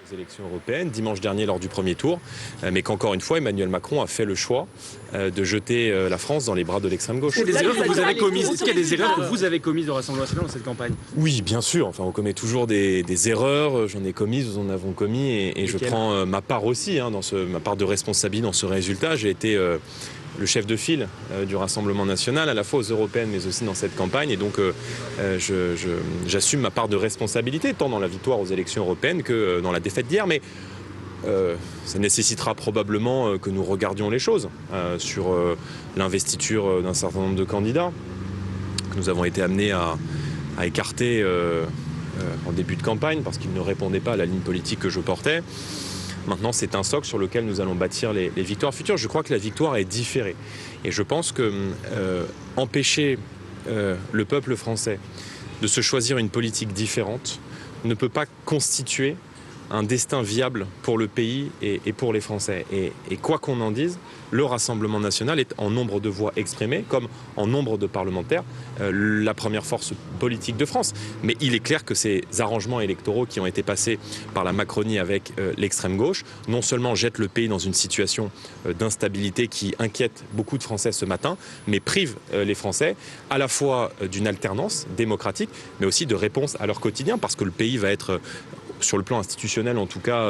aux élections européennes, dimanche dernier lors du premier tour, mais qu'encore une fois, Emmanuel Macron a fait le choix de jeter la France dans les bras de l'extrême gauche. Est-ce qu'il y a des erreurs que vous avez commises, est-ce qu'il y a des erreurs que vous avez commises au Rassemblement national dans cette campagne? Oui, bien sûr. Enfin, on commet toujours des erreurs. J'en ai commises, nous en avons commis, et je prends ma part aussi, ma part de responsabilité dans ce résultat. J'ai été le chef de file du Rassemblement national, à la fois aux européennes, mais aussi dans cette campagne. Et donc, j'assume ma part de responsabilité, tant dans la victoire aux élections européennes que dans la défaite d'hier. Mais ça nécessitera probablement que nous regardions les choses sur l'investiture d'un certain nombre de candidats que nous avons été amenés à écarter en début de campagne parce qu'ils ne répondaient pas à la ligne politique que je portais. Maintenant, c'est un socle sur lequel nous allons bâtir les victoires futures. Je crois que la victoire est différée. Et je pense que empêcher le peuple français de se choisir une politique différente ne peut pas constituer un destin viable pour le pays et pour les Français. Et quoi qu'on en dise, le Rassemblement national est en nombre de voix exprimées, comme en nombre de parlementaires, la première force politique de France. Mais il est clair que ces arrangements électoraux qui ont été passés par la Macronie avec l'extrême gauche, non seulement jettent le pays dans une situation d'instabilité qui inquiète beaucoup de Français ce matin, mais privent les Français à la fois d'une alternance démocratique, mais aussi de réponse à leur quotidien, parce que le pays va être sur le plan institutionnel en tout cas,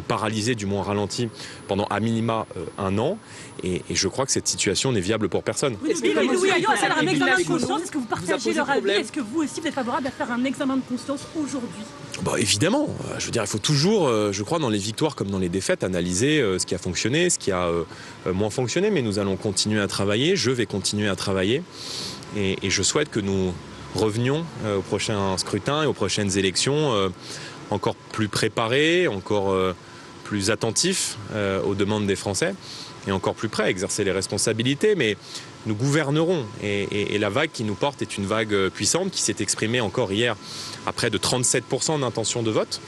paralysé, du moins ralenti, pendant à minima un an. Et je crois que cette situation n'est viable pour personne. Est-ce que un examen de conscience? Est-ce que vous partagez leur avis? Est-ce que vous aussi vous êtes favorable à faire un examen de conscience aujourd'hui? Évidemment. Je veux dire, il faut toujours, je crois, dans les victoires comme dans les défaites, analyser ce qui a fonctionné, ce qui a moins fonctionné. Mais nous allons continuer à travailler. Je vais continuer à travailler. Et je souhaite que nous revenions au prochain scrutin et aux prochaines élections encore plus préparés, encore plus attentifs aux demandes des Français et encore plus prêts à exercer les responsabilités. Mais nous gouvernerons et la vague qui nous porte est une vague puissante qui s'est exprimée encore hier à près de 37% d'intention de vote,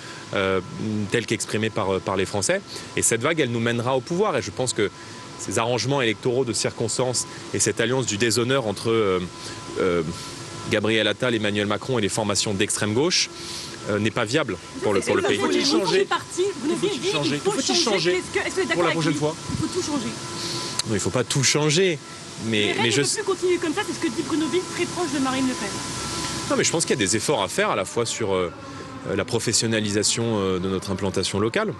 telle qu'exprimée par les Français. Et cette vague, elle nous mènera au pouvoir. Et je pense que ces arrangements électoraux de circonstances et cette alliance du déshonneur entre Gabriel Attal, Emmanuel Macron et les formations d'extrême gauche n'est pas viable pour le pays. Faut-il changer pour la prochaine fois? Il faut tout changer. Non, il ne faut pas tout changer. Mais je ne peux plus continuer comme ça, c'est ce que dit Bruno Ville, très proche de Marine Le Pen. Non, mais je pense qu'il y a des efforts à faire, à la fois sur la professionnalisation de notre implantation locale,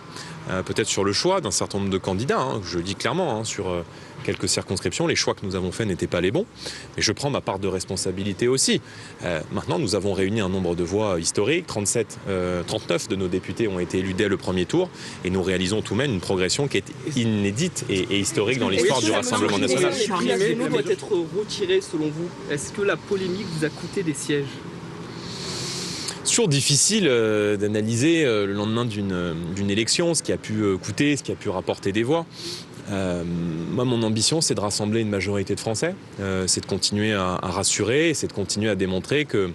peut-être sur le choix d'un certain nombre de candidats, je le dis clairement, sur quelques circonscriptions, les choix que nous avons faits n'étaient pas les bons, mais je prends ma part de responsabilité aussi. Maintenant, nous avons réuni un nombre de voix historiques, 39 de nos députés ont été élus dès le premier tour, et nous réalisons tout de même une progression qui est inédite et historique dans l'histoire du Rassemblement national. Le doit être retiré selon vous. Est-ce que la polémique vous a coûté des sièges? C'est toujours difficile d'analyser le lendemain d'une élection, ce qui a pu coûter, ce qui a pu rapporter des voix. Moi, mon ambition, c'est de rassembler une majorité de Français, c'est de continuer à rassurer, c'est de continuer à démontrer que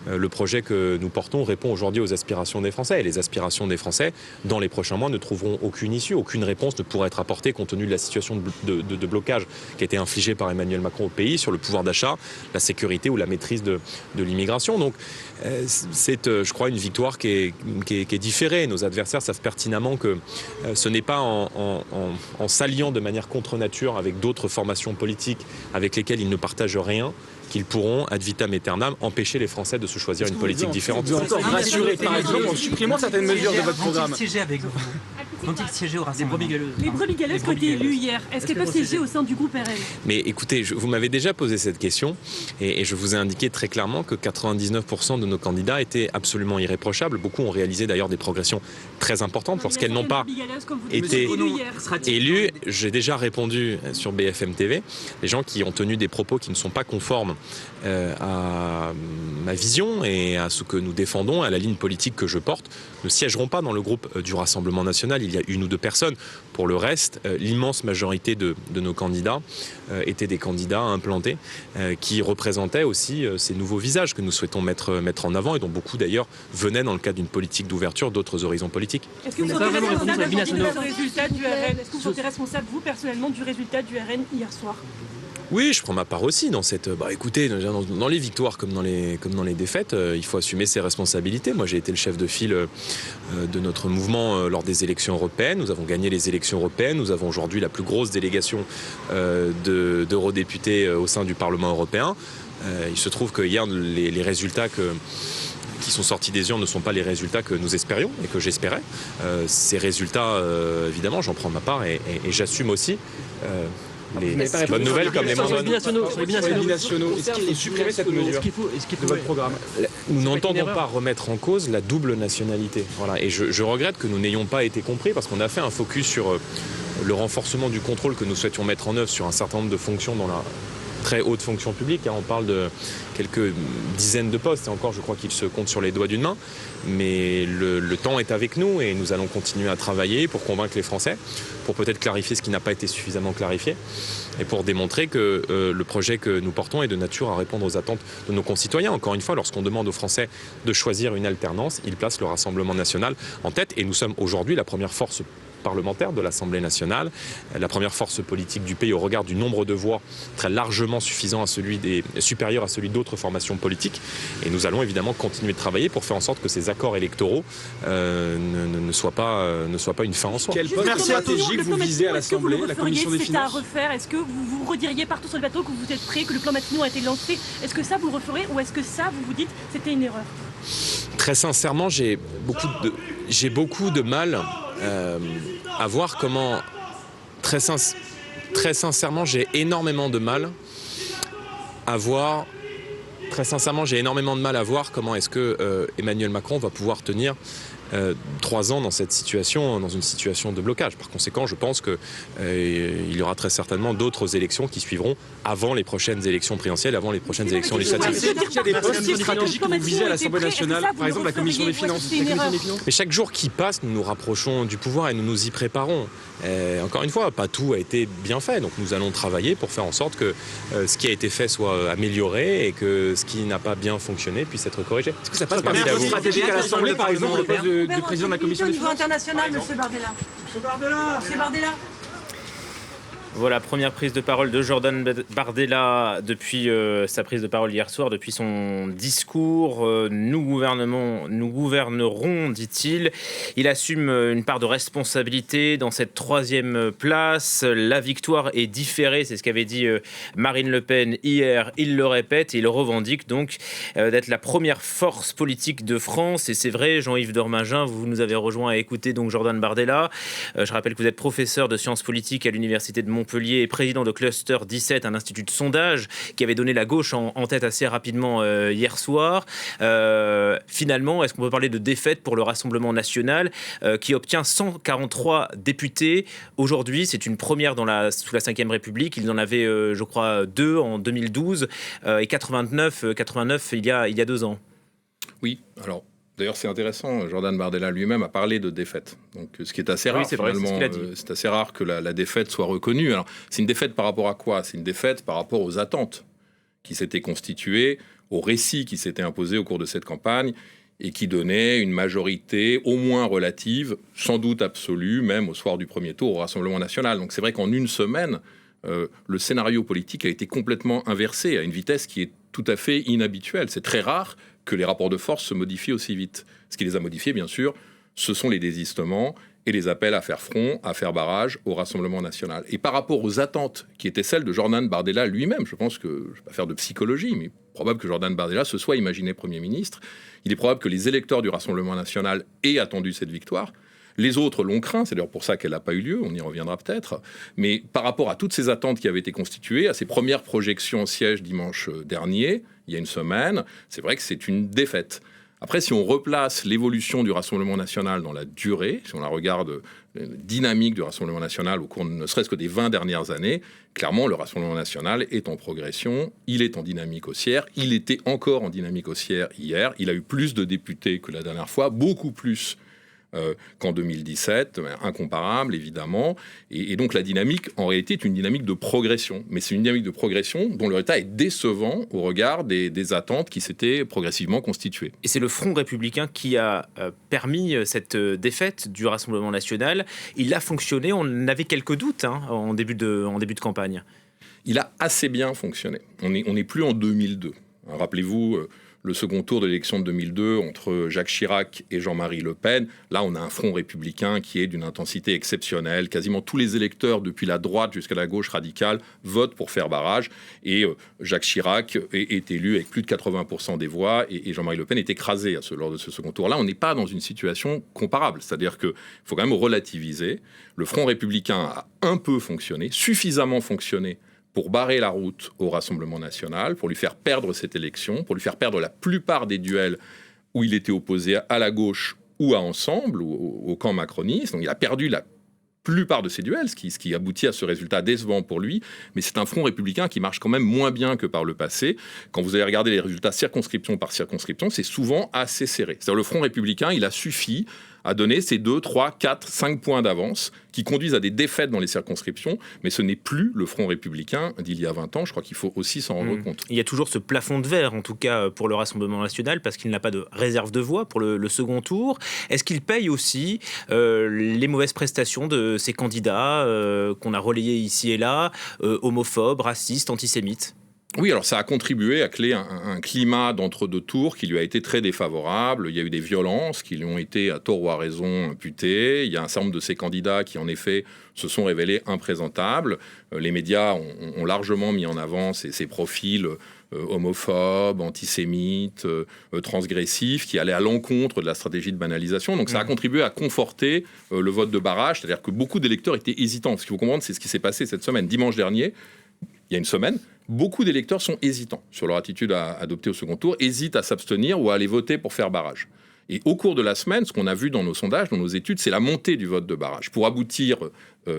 le projet que nous portons répond aujourd'hui aux aspirations des Français. Et les aspirations des Français, dans les prochains mois, ne trouveront aucune issue, aucune réponse ne pourra être apportée compte tenu de la situation de blocage qui a été infligée par Emmanuel Macron au pays sur le pouvoir d'achat, la sécurité ou la maîtrise de l'immigration. Donc, c'est, je crois, une victoire qui est différée. Nos adversaires savent pertinemment que ce n'est pas en s'alliant de manière contre nature avec d'autres formations politiques avec lesquelles ils ne partagent rien qu'ils pourront, ad vitam aeternam, empêcher les Français de se choisir une politique différente. Vous êtes encore rassuré, par exemple, en supprimant certaines mesures de votre programme. Vont-ils siéger avec vous? Vont-ils siéger au Rassemblement? Les brebis galeuses qui ont été élues hier, est-ce qu'elles peuvent siéger au sein du groupe RN? Mais écoutez, vous m'avez déjà posé cette question et je vous ai indiqué très clairement que 99% de nos candidats étaient absolument irréprochables. Beaucoup ont réalisé d'ailleurs des progressions très importantes lorsqu'elles n'ont pas été élues. J'ai déjà répondu sur BFM TV, les gens qui ont tenu des propos qui ne sont pas conformes à ma vision et à ce que nous défendons, à la ligne politique que je porte, ne siégeront pas dans le groupe du Rassemblement national. Il y a une ou deux personnes. Pour le reste, l'immense majorité de nos candidats étaient des candidats implantés qui représentaient aussi ces nouveaux visages que nous souhaitons mettre en avant et dont beaucoup d'ailleurs venaient dans le cadre d'une politique d'ouverture d'autres horizons politiques. Est-ce que vous sentez responsable, vous personnellement, du résultat du RN hier soir? Oui, je prends ma part aussi dans cette... écoutez, dans les victoires comme dans les défaites, il faut assumer ses responsabilités. Moi, j'ai été le chef de file de notre mouvement lors des élections européennes. Nous avons gagné les élections européennes. Nous avons aujourd'hui la plus grosse délégation d'eurodéputés au sein du Parlement européen. Il se trouve que hier, les résultats qui sont sortis des urnes ne sont pas les résultats que nous espérions et que j'espérais. Ces résultats, évidemment, j'en prends ma part et j'assume aussi... les bonnes nouvelles comme les moins bonnes. Sur les binationaux, est-ce qu'il faut supprimer cette mesure de votre programme? Nous n'entendons pas remettre en cause la double nationalité. Voilà. Et je regrette que nous n'ayons pas été compris parce qu'on a fait un focus sur le renforcement du contrôle que nous souhaitions mettre en œuvre sur un certain nombre de fonctions dans la très haute fonction publique. On parle de quelques dizaines de postes et encore je crois qu'ils se comptent sur les doigts d'une main. Mais le temps est avec nous et nous allons continuer à travailler pour convaincre les Français, pour peut-être clarifier ce qui n'a pas été suffisamment clarifié et pour démontrer que le projet que nous portons est de nature à répondre aux attentes de nos concitoyens. Encore une fois, lorsqu'on demande aux Français de choisir une alternance, ils placent le Rassemblement national en tête et nous sommes aujourd'hui la première force parlementaire de l'Assemblée nationale, la première force politique du pays au regard du nombre de voix très largement supérieur à celui d'autres formations politiques. Et nous allons évidemment continuer de travailler pour faire en sorte que ces accords électoraux ne soient pas une fin en soi. Quel poste stratégique vous visez à l'Assemblée, la Commission des Finances? À refaire, est-ce que vous rediriez partout sur le bateau que vous êtes prêts, que le plan Matignon a été lancé? Est-ce que ça vous le referez ou est-ce que ça vous vous dites c'était une erreur? Très sincèrement, j'ai beaucoup de mal à voir comment... Très sincèrement, j'ai énormément de mal à voir... Très sincèrement, j'ai énormément de mal à voir comment est-ce que Emmanuel Macron va pouvoir tenir 3 ans dans cette situation, dans une situation de blocage. Par conséquent, je pense qu'il y aura très certainement d'autres élections qui suivront avant les prochaines élections présidentielles, avant les prochaines élections législatives. Il y a des postes stratégiques que vous visez à l'Assemblée nationale, par exemple la Commission des Finances. Mais chaque jour qui passe, nous nous rapprochons du pouvoir et nous nous y préparons. Encore une fois, pas tout a été bien fait, donc nous allons travailler pour faire en sorte que ce qui a été fait soit amélioré et que ce qui n'a pas bien fonctionné puisse être corrigé. Est-ce que ça passe par un poste stratégique à l'Assemblée, par exemple, le poste de président de la Commission des Finances? Au niveau international, monsieur Bardella. Monsieur Bardella. Voilà, première prise de parole de Jordan Bardella depuis sa prise de parole hier soir, depuis son discours. Nous gouvernerons, dit-il. Il assume une part de responsabilité dans cette 3e place. La victoire est différée, c'est ce qu'avait dit Marine Le Pen hier. Il le répète et il revendique donc d'être la première force politique de France. Et c'est vrai, Jean-Yves Dormagin, vous nous avez rejoint à écouter donc Jordan Bardella. Je rappelle que vous êtes professeur de sciences politiques à l'université de Montpellier et président de Cluster 17, un institut de sondage qui avait donné la gauche en tête assez rapidement hier soir. Finalement, est-ce qu'on peut parler de défaite pour le Rassemblement national qui obtient 143 députés aujourd'hui? C'est une première sous la Ve République. Il en avait, je crois, 2 en 2012 et 89 il y a 2 ans. Oui, alors... D'ailleurs, c'est intéressant, Jordan Bardella lui-même a parlé de défaite. Donc, ce qui est assez rare, finalement, c'est assez rare que la défaite soit reconnue. Alors, c'est une défaite par rapport à quoi? C'est une défaite par rapport aux attentes qui s'étaient constituées, aux récits qui s'étaient imposés au cours de cette campagne et qui donnaient une majorité au moins relative, sans doute absolue, même au soir du premier tour au Rassemblement national. Donc, c'est vrai qu'en une semaine, le scénario politique a été complètement inversé à une vitesse qui est tout à fait inhabituelle. C'est très rare que les rapports de force se modifient aussi vite. Ce qui les a modifiés, bien sûr, ce sont les désistements et les appels à faire front, à faire barrage au Rassemblement national. Et par rapport aux attentes qui étaient celles de Jordan Bardella lui-même, je pense que, je ne vais pas faire de psychologie, mais probable que Jordan Bardella se soit imaginé Premier ministre. Il est probable que les électeurs du Rassemblement national aient attendu cette victoire. Les autres l'ont craint, c'est d'ailleurs pour ça qu'elle n'a pas eu lieu, on y reviendra peut-être. Mais par rapport à toutes ces attentes qui avaient été constituées, à ces premières projections au siège dimanche dernier, il y a une semaine, c'est vrai que c'est une défaite. Après, si on replace l'évolution du Rassemblement national dans la durée, si on la regarde, la dynamique du Rassemblement national au cours ne serait-ce que des 20 dernières années, clairement, le Rassemblement national est en progression, il est en dynamique haussière, il était encore en dynamique haussière hier, il a eu plus de députés que la dernière fois, beaucoup plus qu'en 2017, incomparable évidemment, et donc la dynamique en réalité est une dynamique de progression, mais c'est une dynamique de progression dont le résultat est décevant au regard des attentes qui s'étaient progressivement constituées. Et c'est le Front républicain qui a permis cette défaite du Rassemblement national. Il a fonctionné, on avait quelques doutes en début de campagne. il a assez bien fonctionné. On n'est plus en 2002. Rappelez-vous le second tour de l'élection de 2002 entre Jacques Chirac et Jean-Marie Le Pen. Là, on a un front républicain qui est d'une intensité exceptionnelle. Quasiment tous les électeurs, depuis la droite jusqu'à la gauche radicale, votent pour faire barrage. Et Jacques Chirac est élu avec plus de 80% des voix et Jean-Marie Le Pen est écrasé lors de ce second tour. Là, on n'est pas dans une situation comparable. C'est-à-dire qu'il faut quand même relativiser. Le front républicain a un peu fonctionné, suffisamment fonctionné pour barrer la route au Rassemblement national, pour lui faire perdre cette élection, pour lui faire perdre la plupart des duels où il était opposé à la gauche ou à Ensemble, ou au camp macroniste. Donc il a perdu la plupart de ces duels, ce qui aboutit à ce résultat décevant pour lui. Mais c'est un front républicain qui marche quand même moins bien que par le passé. Quand vous allez regarder les résultats circonscription par circonscription, c'est souvent assez serré. C'est-à-dire le front républicain, il a suffi à donner ces 2, 3, 4, 5 points d'avance qui conduisent à des défaites dans les circonscriptions, mais ce n'est plus le Front républicain d'il y a 20 ans. Je crois qu'il faut aussi s'en rendre compte. Il y a toujours ce plafond de verre, en tout cas pour le Rassemblement national, parce qu'il n'a pas de réserve de voix pour le second tour. Est-ce qu'il paye aussi les mauvaises prestations de ces candidats qu'on a relayés ici et là, homophobes, racistes, antisémites ? Oui, alors ça a contribué à créer un climat d'entre-deux tours qui lui a été très défavorable. Il y a eu des violences qui lui ont été, à tort ou à raison, imputées. Il y a un certain nombre de ces candidats qui, en effet, se sont révélés imprésentables. Les médias ont largement mis en avant ces profils homophobes, antisémites, transgressifs, qui allaient à l'encontre de la stratégie de banalisation. Donc ça a contribué à conforter le vote de barrage, c'est-à-dire que beaucoup d'électeurs étaient hésitants. Ce qu'il faut comprendre, c'est ce qui s'est passé cette semaine. Dimanche dernier, il y a une semaine, beaucoup d'électeurs sont hésitants sur leur attitude à adopter au second tour, hésitent à s'abstenir ou à aller voter pour faire barrage. Et au cours de la semaine, ce qu'on a vu dans nos sondages, dans nos études, c'est la montée du vote de barrage. Pour aboutir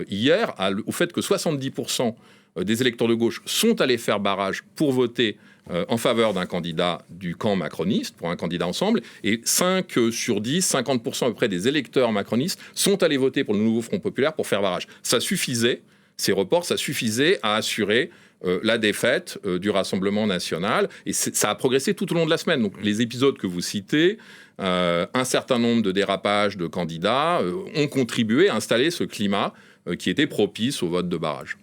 hier au fait que 70% des électeurs de gauche sont allés faire barrage pour voter en faveur d'un candidat du camp macroniste, pour un candidat Ensemble, et 5 sur 10, 50% à peu près des électeurs macronistes sont allés voter pour le nouveau Front populaire pour faire barrage. Ça suffisait. Ces reports, ça suffisait à assurer la défaite du Rassemblement national. Et ça a progressé tout au long de la semaine. Donc les épisodes que vous citez, un certain nombre de dérapages de candidats ont contribué à installer ce climat qui était propice au vote de barrage.